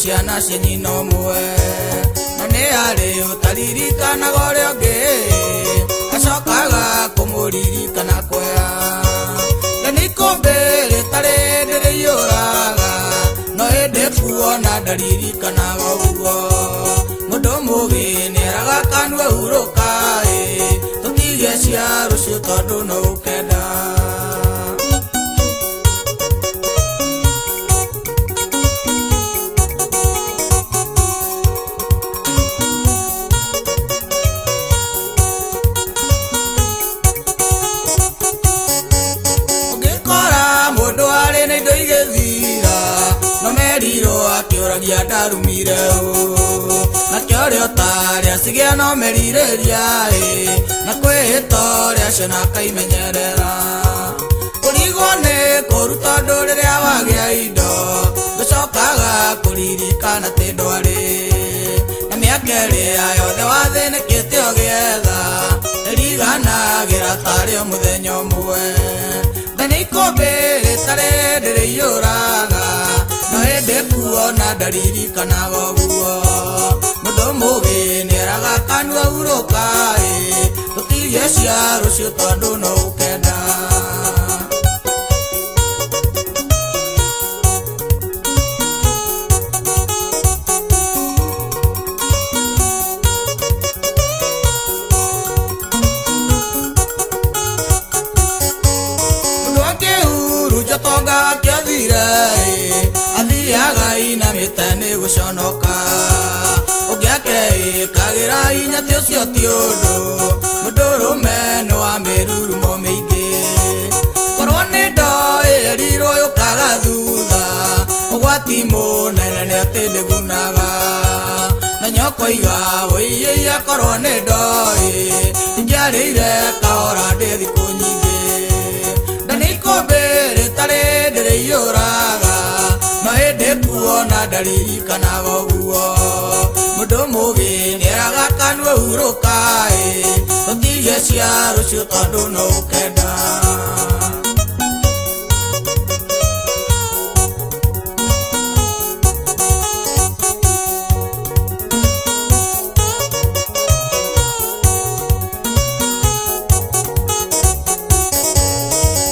ciana cia nyina ũmwe na nĩ arĩ ũtaririkanaga ũrĩa ũngĩ acokaga kũmũririkana kwea na nĩ ikũmbĩ rĩtarĩ ndĩrĩiyũraga no ĩndĩ kuona ndaririkanaga ũguo mũndũ mũũgĩ nĩeraga kanua hurũka tũtige cia rũciũ tondũ no ũkenda akĩũragia ndarumire na kĩorĩa ũtarĩa sigĩa no merirĩria na kwĩhĩta ũrĩa ciana akaimenyerera kũrigwo nĩ kũru tondũ rĩrĩa wagĩa indo ndũcokaga kũririkana tĩ ndwarĩ na mĩaka ĩrĩa yothe wathĩnĩkĩte ũgĩetha ĩriganagĩra tarĩ o mũthenya ũmwe na nĩ ikũmbĩ rĩtarĩ ndĩrĩiyũraga no ĩndĩ kuona ndaririkanaga ũguo mũndũ mũũgĩ nĩeraga kanua hurũka tũtige cia rũciũ tondũ no ũkenda mũndũ akĩhuru njotonga akĩathire athiaga inamĩte nĩ gũconoka ũngĩ akekagĩra hinya ti ũcio ti ũndũ mũndũrũme nĩ wa mĩrurumo mĩingĩ korwo nĩ ndoĩ erirwo yũkaga thutha ũgwati mũnene nĩ atĩ ndĩgunaga na nyokoiga wĩiyĩia korwo nĩ ndoĩ ingĩarĩire kahora ndĩ thikũ nyingĩ na nĩ ikũmbĩ rĩtarĩ ndĩrĩiyũraga no ĩndĩ kuona ndaririkanaga ũguo mũndũ mũũgĩ nĩeraga kanua hurũka tũtige cia rũciũ tondũ no ũkenda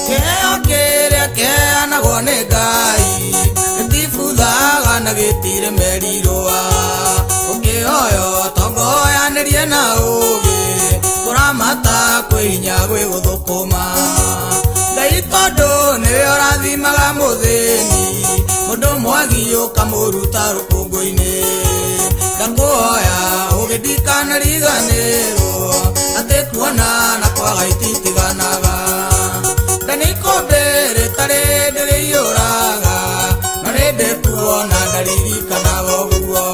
kĩheo kĩrĩa kĩheanagwo nĩ Ngai gĩtibuthaga na gĩtirĩ merirũa ũkĩhoyo tongoyanĩrie na ũũgĩ kũramata kwĩhinya gwĩ gũthũkũma Ngai tondũ nĩwe ũrathimaga mũthĩni mũndũ mwagi ũkamũruta rũkũngũ-inĩ ndakũhoya ũgĩndikanariganĩrwo atĩ kuona na kwaga ititiganaga na nĩ ikũmbĩ rĩtarĩ ndĩrĩiyũraga no nĩndĩ kuona ndaririkanaga ũguo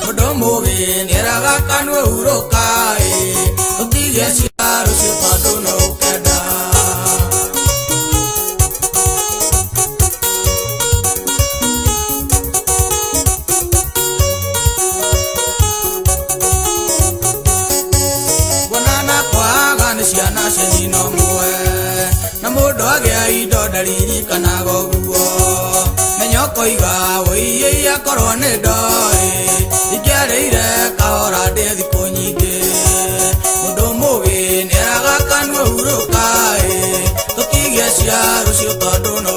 mũndũ mũũgĩ nĩeraga kanua hurũka tũtige cia rũciũ tondũ no ũkenda kuonana kwaga nĩ ciana cia nyina ũmwe na mũndũ agĩa indo ndaririkanaga ũguo menyokoiga wĩiyĩia korwo nĩ ndoĩ ingĩarĩire kahora ndĩ thikũ nyingĩ mũndũ mũũgĩ nĩeraga kanua hurũka tũtige cia rũciũ tondũ no